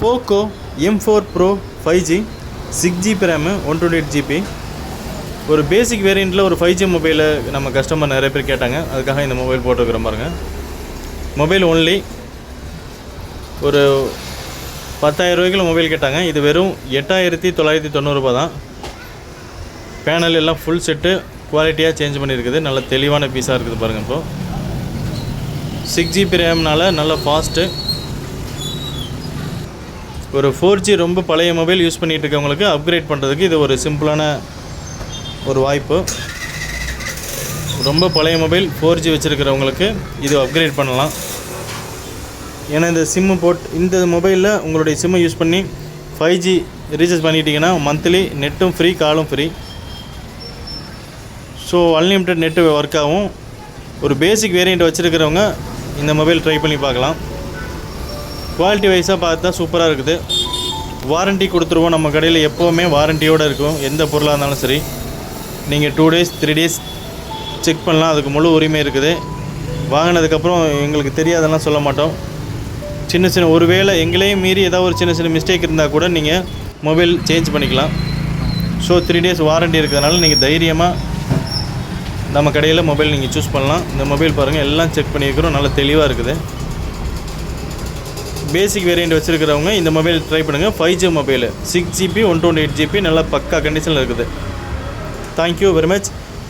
Poco M4 Pro 5G 6GB RAM 128GB ஒரு பேசிக் வேரியண்ட்டில் ஒரு 5G மொபைலை நம்ம கஸ்டமர் நிறைய பேர் கேட்டாங்க. அதுக்காக இந்த மொபைல் போட்டுருக்குறோம் பாருங்கள். மொபைல் ஒன்லி ஒரு 10,000 ரூபாய்க்குள்ள மொபைல் கேட்டாங்க. இது வெறும் 8,990 ரூபா தான். பேனல் எல்லாம் ஃபுல் செட்டு குவாலிட்டியாக சேஞ்ச் பண்ணியிருக்குது. நல்ல தெளிவான பீஸாக இருக்குது பாருங்கள். இப்போது 6GB ரேம்னால நல்ல ஃபாஸ்ட்டு. ஒரு 4G ரொம்ப பழைய மொபைல் யூஸ் பண்ணிகிட்டு இருக்கவங்களுக்கு அப்கிரேட் பண்ணுறதுக்கு இது ஒரு சிம்பிளான ஒரு வாய்ப்பு. ரொம்ப பழைய மொபைல் 4G வச்சுருக்கிறவங்களுக்கு இது அப்கிரேட் பண்ணலாம். ஏன்னா இந்த சிம்மு இந்த மொபைலில் உங்களுடைய சிம்மை யூஸ் பண்ணி 5G ரீசார்ஜ் பண்ணிட்டீங்கன்னா மந்த்லி நெட்டும் ஃப்ரீ, காலும் free. So unlimited net work ஆகும். ஒரு பேசிக் வேரியண்ட் வச்சுருக்கிறவங்க இந்த மொபைல் ட்ரை பண்ணி பார்க்கலாம். குவாலிட்டி வைஸாக பார்த்தா சூப்பராக இருக்குது. வாரண்ட்டி கொடுத்துருவோம். நம்ம கடையில் எப்போவுமே வாரண்ட்டியோடு இருக்கும். எந்த பொருளாக இருந்தாலும் சரி, நீங்கள் 2 days 3 days செக் பண்ணலாம். அதுக்கு முழு உரிமை இருக்குது. வாங்கினதுக்கப்புறம் எங்களுக்கு தெரியாதெல்லாம் சொல்ல மாட்டோம். சின்ன ஒருவேளை எங்களையும் மீறி ஏதாவது ஒரு சின்ன மிஸ்டேக் இருந்தால் கூட நீங்கள் மொபைல் சேஞ்ச் பண்ணிக்கலாம். ஸோ 3 days வாரண்ட்டி இருக்கிறதுனால நீங்கள் தைரியமாக நம்ம கடையில் மொபைல் நீங்கள் சூஸ் பண்ணலாம். இந்த மொபைல் பாருங்கள், எல்லாம் செக் பண்ணியிருக்கிறோம். நல்லா தெளிவாக இருக்குது. பேசிக் வேரியண்ட் வச்சுருக்கிறவங்க இந்த மொபைல் ட்ரை பண்ணுங்கள். 5G மொபைல் 6GB 128GB நல்லா பக்கா கண்டிஷனில் இருக்குது. Thank you very much.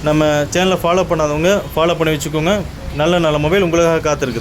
நம்ம சேனலை ஃபாலோ பண்ணாதவங்க ஃபாலோ பண்ணி வச்சுக்கோங்க. நல்ல மொபைல் உங்களுக்காக காத்திருக்குது.